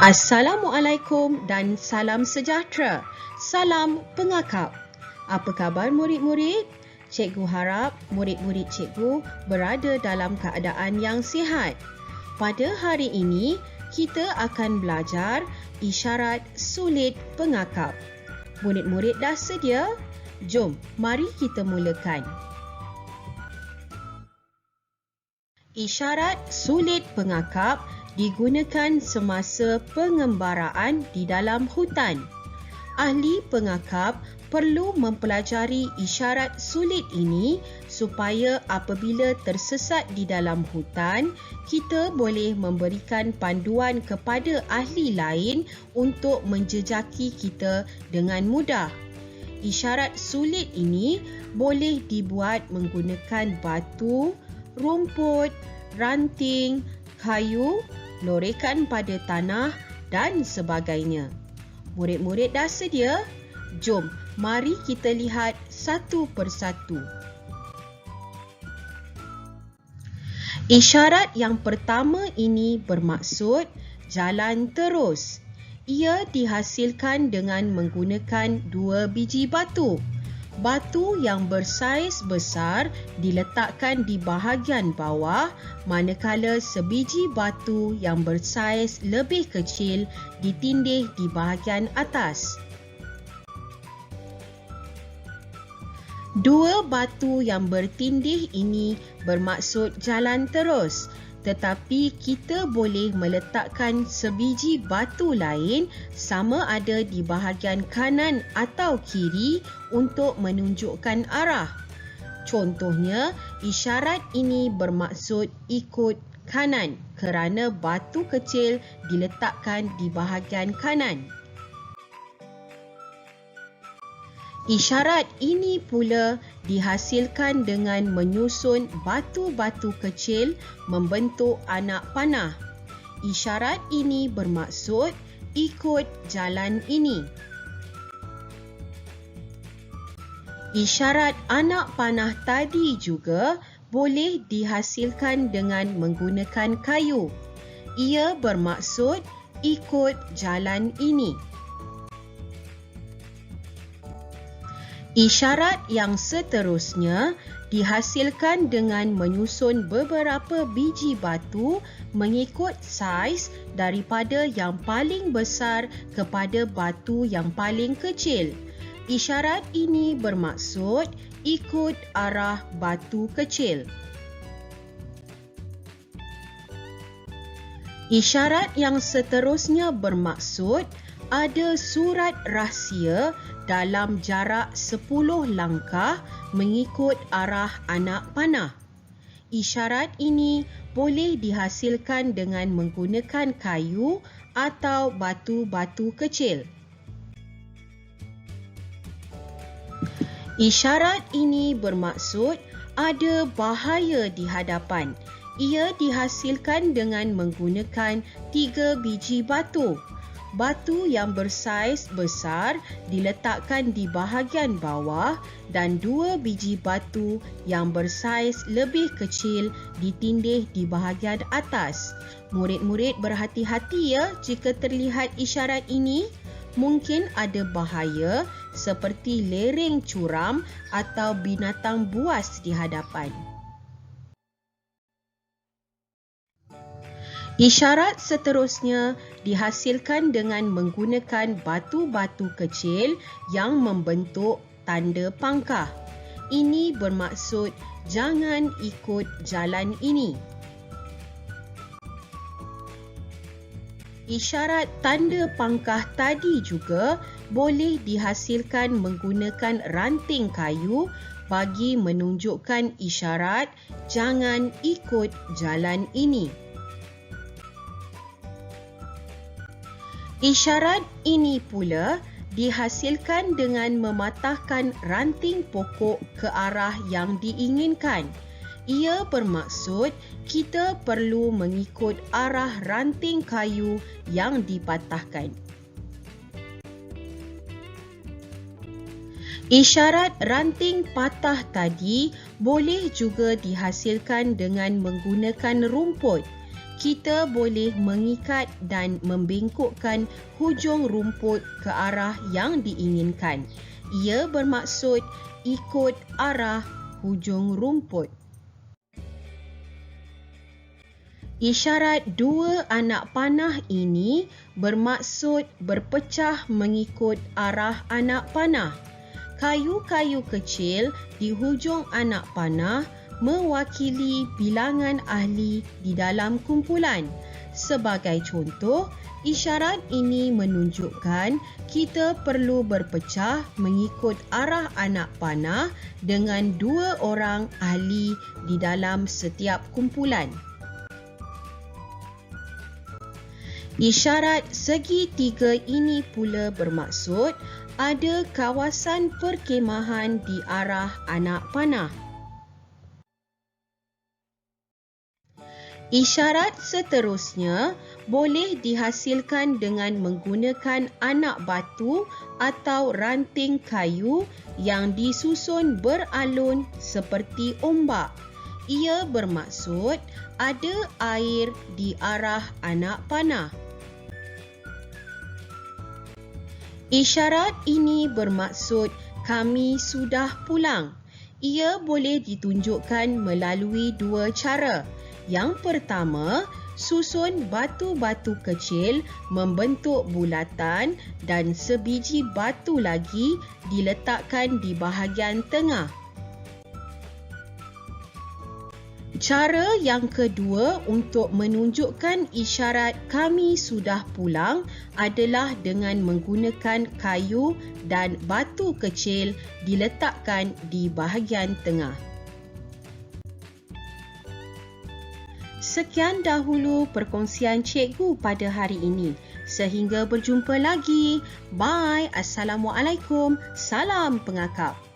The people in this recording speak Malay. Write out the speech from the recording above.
Assalamualaikum dan salam sejahtera. Salam pengakap. Apa khabar murid-murid? Cikgu harap murid-murid cikgu berada dalam keadaan yang sihat. Pada hari ini, kita akan belajar isyarat sulit pengakap. Murid-murid dah sedia? Jom, mari kita mulakan. Isyarat sulit pengakap digunakan semasa pengembaraan di dalam hutan. Ahli pengakap perlu mempelajari isyarat sulit ini supaya apabila tersesat di dalam hutan, kita boleh memberikan panduan kepada ahli lain untuk menjejaki kita dengan mudah. Isyarat sulit ini boleh dibuat menggunakan batu, rumput, ranting, kayu, lorekan pada tanah dan sebagainya. Murid-murid dah sedia? Jom, mari kita lihat satu persatu. Isyarat yang pertama ini bermaksud jalan terus. Ia dihasilkan dengan menggunakan 2 biji batu. Batu yang bersaiz besar diletakkan di bahagian bawah, manakala sebiji batu yang bersaiz lebih kecil ditindih di bahagian atas. 2 batu yang bertindih ini bermaksud jalan terus, tetapi kita boleh meletakkan sebiji batu lain sama ada di bahagian kanan atau kiri untuk menunjukkan arah. Contohnya, isyarat ini bermaksud ikut kanan kerana batu kecil diletakkan di bahagian kanan. Isyarat ini pula dihasilkan dengan menyusun batu-batu kecil membentuk anak panah. Isyarat ini bermaksud ikut jalan ini. Isyarat anak panah tadi juga boleh dihasilkan dengan menggunakan kayu. Ia bermaksud ikut jalan ini. Isyarat yang seterusnya dihasilkan dengan menyusun beberapa biji batu mengikut saiz daripada yang paling besar kepada batu yang paling kecil. Isyarat ini bermaksud ikut arah batu kecil. Isyarat yang seterusnya bermaksud ada surat rahsia dalam jarak 10 langkah mengikut arah anak panah. Isyarat ini boleh dihasilkan dengan menggunakan kayu atau batu-batu kecil. Isyarat ini bermaksud ada bahaya di hadapan. Ia dihasilkan dengan menggunakan 3 biji batu. Batu yang bersaiz besar diletakkan di bahagian bawah dan 2 biji batu yang bersaiz lebih kecil ditindih di bahagian atas. Murid-murid berhati-hati ya jika terlihat isyarat ini. Mungkin ada bahaya seperti lereng curam atau binatang buas di hadapan. Isyarat seterusnya dihasilkan dengan menggunakan batu-batu kecil yang membentuk tanda pangkah. Ini bermaksud jangan ikut jalan ini. Isyarat tanda pangkah tadi juga boleh dihasilkan menggunakan ranting kayu bagi menunjukkan isyarat jangan ikut jalan ini. Isyarat ini pula dihasilkan dengan mematahkan ranting pokok ke arah yang diinginkan. Ia bermaksud kita perlu mengikut arah ranting kayu yang dipatahkan. Isyarat ranting patah tadi boleh juga dihasilkan dengan menggunakan rumput. kita boleh mengikat dan membengkokkan hujung rumput ke arah yang diinginkan. Ia bermaksud ikut arah hujung rumput. Isyarat dua anak panah ini bermaksud berpecah mengikut arah anak panah. Kayu-kayu kecil di hujung anak panah mewakili bilangan ahli di dalam kumpulan. Sebagai contoh, isyarat ini menunjukkan kita perlu berpecah mengikut arah anak panah dengan dua orang ahli di dalam setiap kumpulan. Isyarat segitiga ini pula bermaksud ada kawasan perkhemahan di arah anak panah. Isyarat seterusnya boleh dihasilkan dengan menggunakan anak batu atau ranting kayu yang disusun beralun seperti ombak. Ia bermaksud ada air di arah anak panah. Isyarat ini bermaksud kami sudah pulang. Ia boleh ditunjukkan melalui dua cara. Yang pertama, susun batu-batu kecil membentuk bulatan dan sebiji batu lagi diletakkan di bahagian tengah. Cara yang kedua untuk menunjukkan isyarat kami sudah pulang adalah dengan menggunakan kayu dan batu kecil diletakkan di bahagian tengah. Sekian dahulu perkongsian cikgu pada hari ini. Sehingga berjumpa lagi. Bye. Assalamualaikum. Salam pengakap.